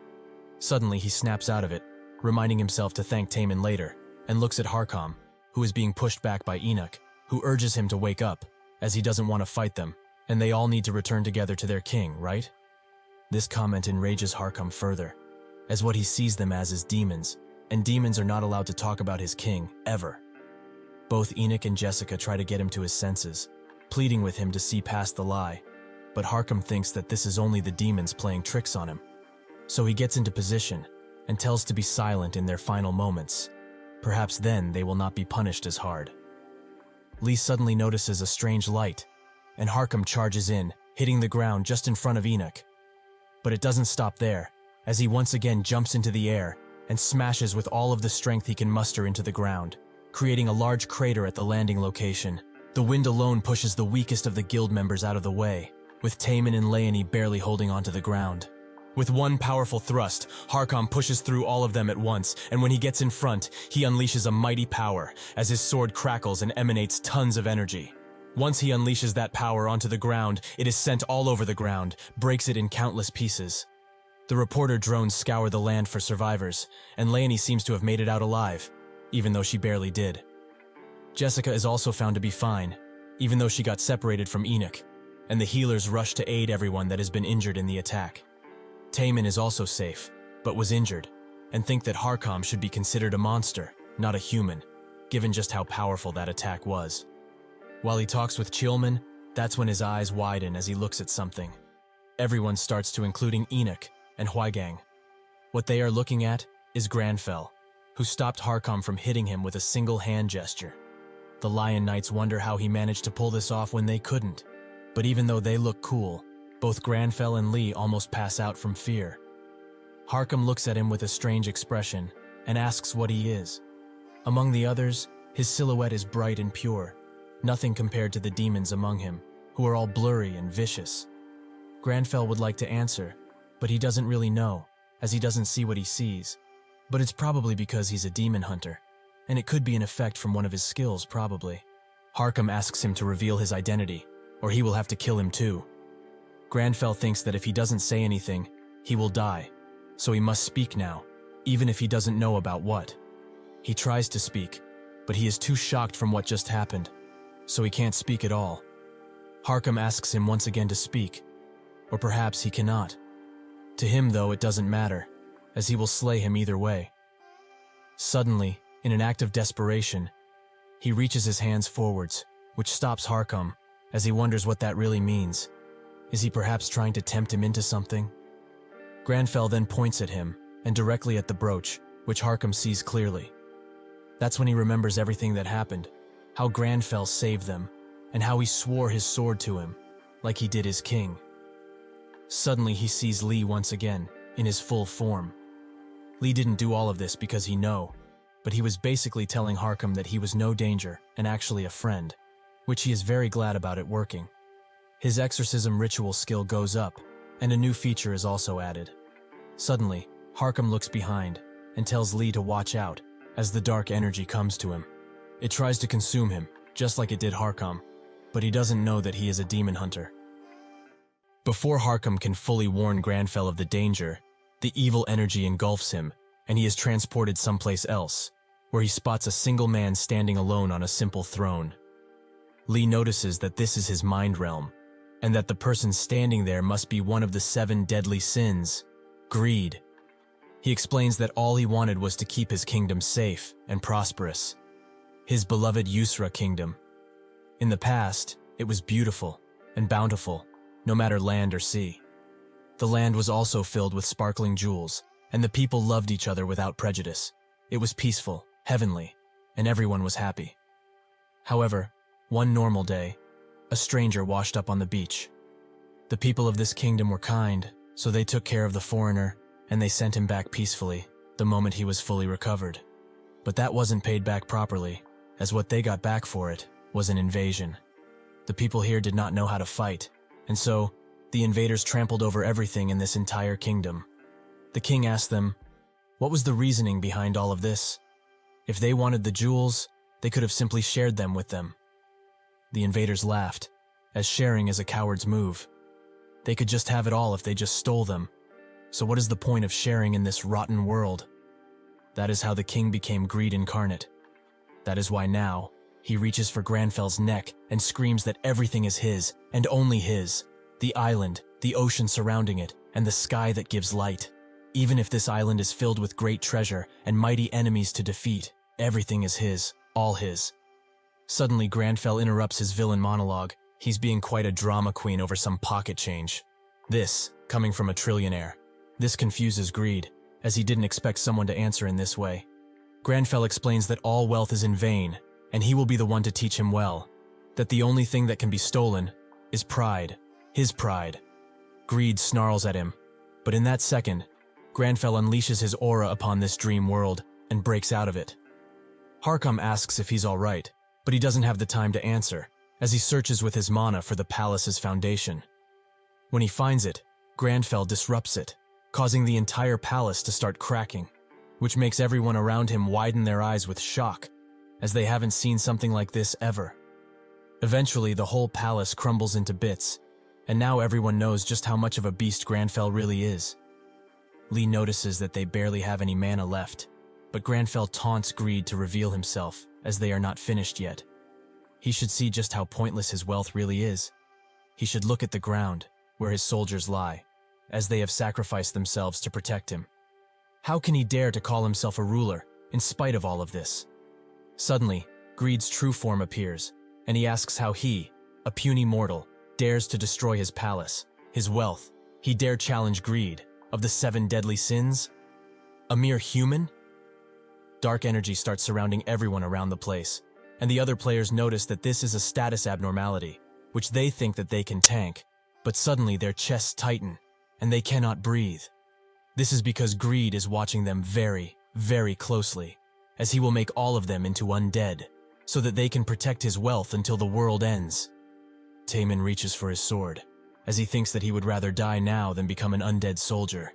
Suddenly he snaps out of it, reminding himself to thank Taemin later, and looks at Harkam, who is being pushed back by Enoch, who urges him to wake up, as he doesn't want to fight them, and they all need to return together to their king, right? This comment enrages Harkam further, as what he sees them as is demons, and demons are not allowed to talk about his king, ever. Both Enoch and Jessica try to get him to his senses, pleading with him to see past the lie, but Harkham thinks that this is only the demons playing tricks on him. So he gets into position and tells to be silent in their final moments. Perhaps then they will not be punished as hard. Lee suddenly notices a strange light, and Harkham charges in, hitting the ground just in front of Enoch. But it doesn't stop there, as he once again jumps into the air and smashes with all of the strength he can muster into the ground, creating a large crater at the landing location. The wind alone pushes the weakest of the guild members out of the way, with Taemin and Leonie barely holding onto the ground. With one powerful thrust, Harkham pushes through all of them at once, and when he gets in front, he unleashes a mighty power, as his sword crackles and emanates tons of energy. Once he unleashes that power onto the ground, it is sent all over the ground, breaks it in countless pieces. The reporter drones scour the land for survivors, and Leonie seems to have made it out alive, even though she barely did. Jessica is also found to be fine, even though she got separated from Enoch, and the healers rush to aid everyone that has been injured in the attack. Taemin is also safe, but was injured, and think that Harkham should be considered a monster, not a human, given just how powerful that attack was. While he talks with Cheolman, that's when his eyes widen as he looks at something. Everyone starts to, including Enoch and Hwygang. What they are looking at is Grandfell, who stopped Harkham from hitting him with a single hand gesture. The Lion Knights wonder how he managed to pull this off when they couldn't. But even though they look cool, both Grandfell and Lee almost pass out from fear. Harkham looks at him with a strange expression and asks what he is. Among the others, his silhouette is bright and pure, nothing compared to the demons among him, who are all blurry and vicious. Grandfell would like to answer, but he doesn't really know, as he doesn't see what he sees. But it's probably because he's a demon hunter, and it could be an effect from one of his skills, probably. Harkham asks him to reveal his identity, or he will have to kill him too. Grandfell thinks that if he doesn't say anything, he will die, so he must speak now, even if he doesn't know about what. He tries to speak, but he is too shocked from what just happened, so he can't speak at all. Harkham asks him once again to speak, or perhaps he cannot. To him, though, it doesn't matter, as he will slay him either way. Suddenly, in an act of desperation, he reaches his hands forwards, which stops Harkham, as he wonders what that really means. Is he perhaps trying to tempt him into something? Grandfell then points at him, and directly at the brooch, which Harkham sees clearly. That's when he remembers everything that happened, how Grandfell saved them, and how he swore his sword to him, like he did his king. Suddenly he sees Lee once again, in his full form. Lee didn't do all of this because he know, but he was basically telling Harkham that he was no danger and actually a friend, which he is very glad about it working. His exorcism ritual skill goes up, and a new feature is also added. Suddenly, Harkham looks behind and tells Lee to watch out as the dark energy comes to him. It tries to consume him, just like it did Harkham, but he doesn't know that he is a demon hunter. Before Harkham can fully warn Grandfell of the danger, the evil energy engulfs him, and he is transported someplace else, where he spots a single man standing alone on a simple throne. Lee notices that this is his mind realm, and that the person standing there must be one of the 7 deadly sins, greed. He explains that all he wanted was to keep his kingdom safe and prosperous. His beloved Yusra kingdom. In the past, it was beautiful and bountiful, no matter land or sea. The land was also filled with sparkling jewels, and the people loved each other without prejudice. It was peaceful, heavenly, and everyone was happy. However, one normal day, a stranger washed up on the beach. The people of this kingdom were kind, so they took care of the foreigner, and they sent him back peacefully the moment he was fully recovered. But that wasn't paid back properly, as what they got back for it was an invasion. The people here did not know how to fight, and so the invaders trampled over everything in this entire kingdom. The king asked them, what was the reasoning behind all of this? If they wanted the jewels, they could have simply shared them with them. The invaders laughed, as sharing is a coward's move. They could just have it all if they just stole them. So what is the point of sharing in this rotten world? That is how the king became greed incarnate. That is why now, he reaches for Grandfell's neck and screams that everything is his, and only his. The island, the ocean surrounding it, and the sky that gives light. Even if this island is filled with great treasure and mighty enemies to defeat, everything is his, all his. Suddenly Grandfell interrupts his villain monologue He's being quite a drama queen over some pocket change. This, coming from a trillionaire. This confuses Greed, as he didn't expect someone to answer in this way. Grandfell explains that all wealth is in vain, and he will be the one to teach him well. That the only thing that can be stolen is pride. His pride. Greed snarls at him, but in that second, Grandfell unleashes his aura upon this dream world and breaks out of it. Harkam asks if he's alright, but he doesn't have the time to answer, as he searches with his mana for the palace's foundation. When he finds it, Grandfell disrupts it, causing the entire palace to start cracking, which makes everyone around him widen their eyes with shock, as they haven't seen something like this ever. Eventually, the whole palace crumbles into bits, and now everyone knows just how much of a beast Grandfell really is. Lee notices that they barely have any mana left, but Grandfell taunts Greed to reveal himself, as they are not finished yet. He should see just how pointless his wealth really is. He should look at the ground, where his soldiers lie, as they have sacrificed themselves to protect him. How can he dare to call himself a ruler, in spite of all of this? Suddenly, Greed's true form appears, and he asks how he, a puny mortal, dares to destroy his palace, his wealth. He dare challenge Greed, of the 7 deadly sins? A mere human? Dark energy starts surrounding everyone around the place, and the other players notice that this is a status abnormality, which they think that they can tank, but suddenly their chests tighten, and they cannot breathe. This is because Greed is watching them very, very closely, as he will make all of them into undead, so that they can protect his wealth until the world ends. Taemin reaches for his sword, as he thinks that he would rather die now than become an undead soldier.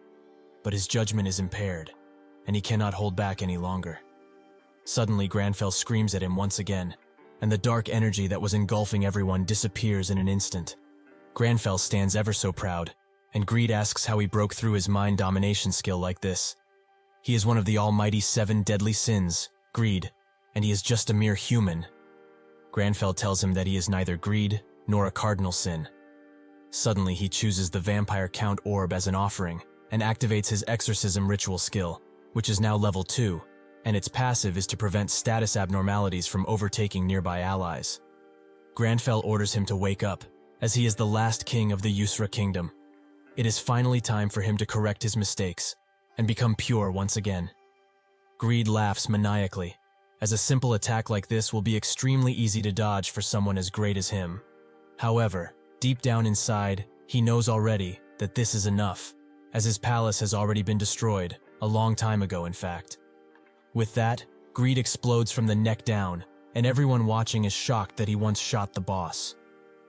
But his judgment is impaired, and he cannot hold back any longer. Suddenly, Grandfell screams at him once again, and the dark energy that was engulfing everyone disappears in an instant. Grandfell stands ever so proud, and Greed asks how he broke through his mind domination skill like this. He is one of the almighty 7 deadly sins, Greed, and he is just a mere human. Grandfell tells him that he is neither greed nor a cardinal sin. Suddenly, he chooses the Vampire Count Orb as an offering and activates his exorcism ritual skill, which is now level 2, and its passive is to prevent status abnormalities from overtaking nearby allies. Grandfell orders him to wake up, as he is the last king of the Yusra Kingdom. It is finally time for him to correct his mistakes and become pure once again. Greed laughs maniacally, as a simple attack like this will be extremely easy to dodge for someone as great as him. However, deep down inside, he knows already that this is enough, as his palace has already been destroyed, a long time ago in fact. With that, Greed explodes from the neck down, and everyone watching is shocked that he once shot the boss.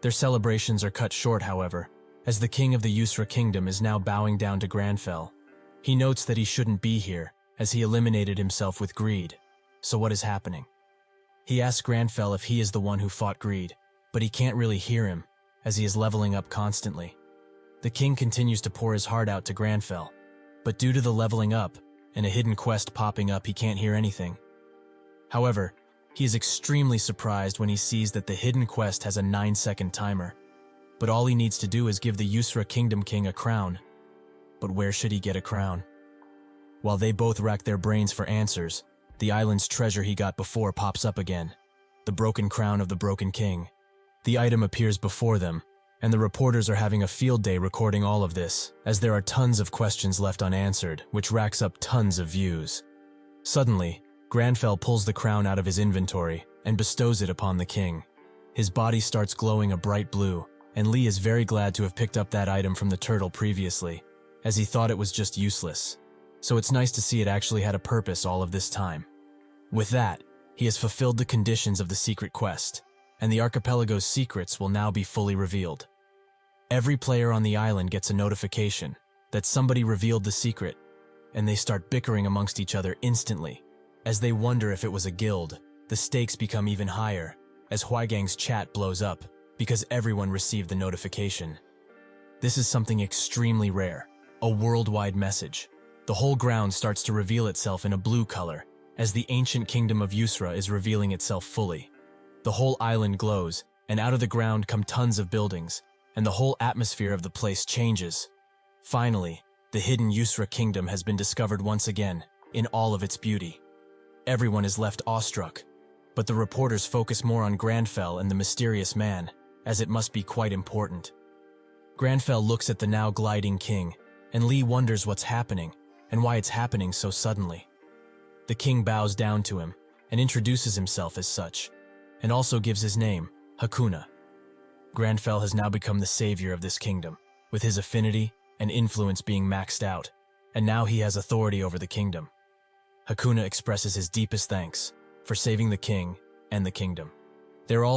Their celebrations are cut short, however, as the king of the Yusra Kingdom is now bowing down to Grandfell. He notes that he shouldn't be here, as he eliminated himself with Greed. So what is happening? He asks Grandfell if he is the one who fought Greed, but he can't really hear him, as he is leveling up constantly. The king continues to pour his heart out to Grandfell, but due to the leveling up and a hidden quest popping up, he can't hear anything. However, he is extremely surprised when he sees that the hidden quest has a 9-second timer, but all he needs to do is give the Yusra Kingdom king a crown. But where should he get a crown? While they both rack their brains for answers, the island's treasure he got before pops up again, the broken crown of the Broken King. The item appears before them, and the reporters are having a field day recording all of this, as there are tons of questions left unanswered, which racks up tons of views. Suddenly, Grandfell pulls the crown out of his inventory and bestows it upon the king. His body starts glowing a bright blue, and Lee is very glad to have picked up that item from the turtle previously, as he thought it was just useless. So it's nice to see it actually had a purpose all of this time. With that, he has fulfilled the conditions of the secret quest, and the archipelago's secrets will now be fully revealed. Every player on the island gets a notification that somebody revealed the secret, and they start bickering amongst each other instantly. As they wonder if it was a guild, the stakes become even higher, as Huaigang's chat blows up, because everyone received the notification. This is something extremely rare, a worldwide message. The whole ground starts to reveal itself in a blue color, as the ancient kingdom of Yusra is revealing itself fully. The whole island glows, and out of the ground come tons of buildings, and the whole atmosphere of the place changes. Finally, the hidden Yusra kingdom has been discovered once again, in all of its beauty. Everyone is left awestruck, but the reporters focus more on Grandfell and the mysterious man, as it must be quite important. Grandfell looks at the now gliding king, and Lee wonders what's happening and why it's happening so suddenly. The king bows down to him and introduces himself as such, and also gives his name, Hakuna. Grandfell has now become the savior of this kingdom, with his affinity and influence being maxed out, and now he has authority over the kingdom. Hakuna expresses his deepest thanks for saving the king and the kingdom. They're all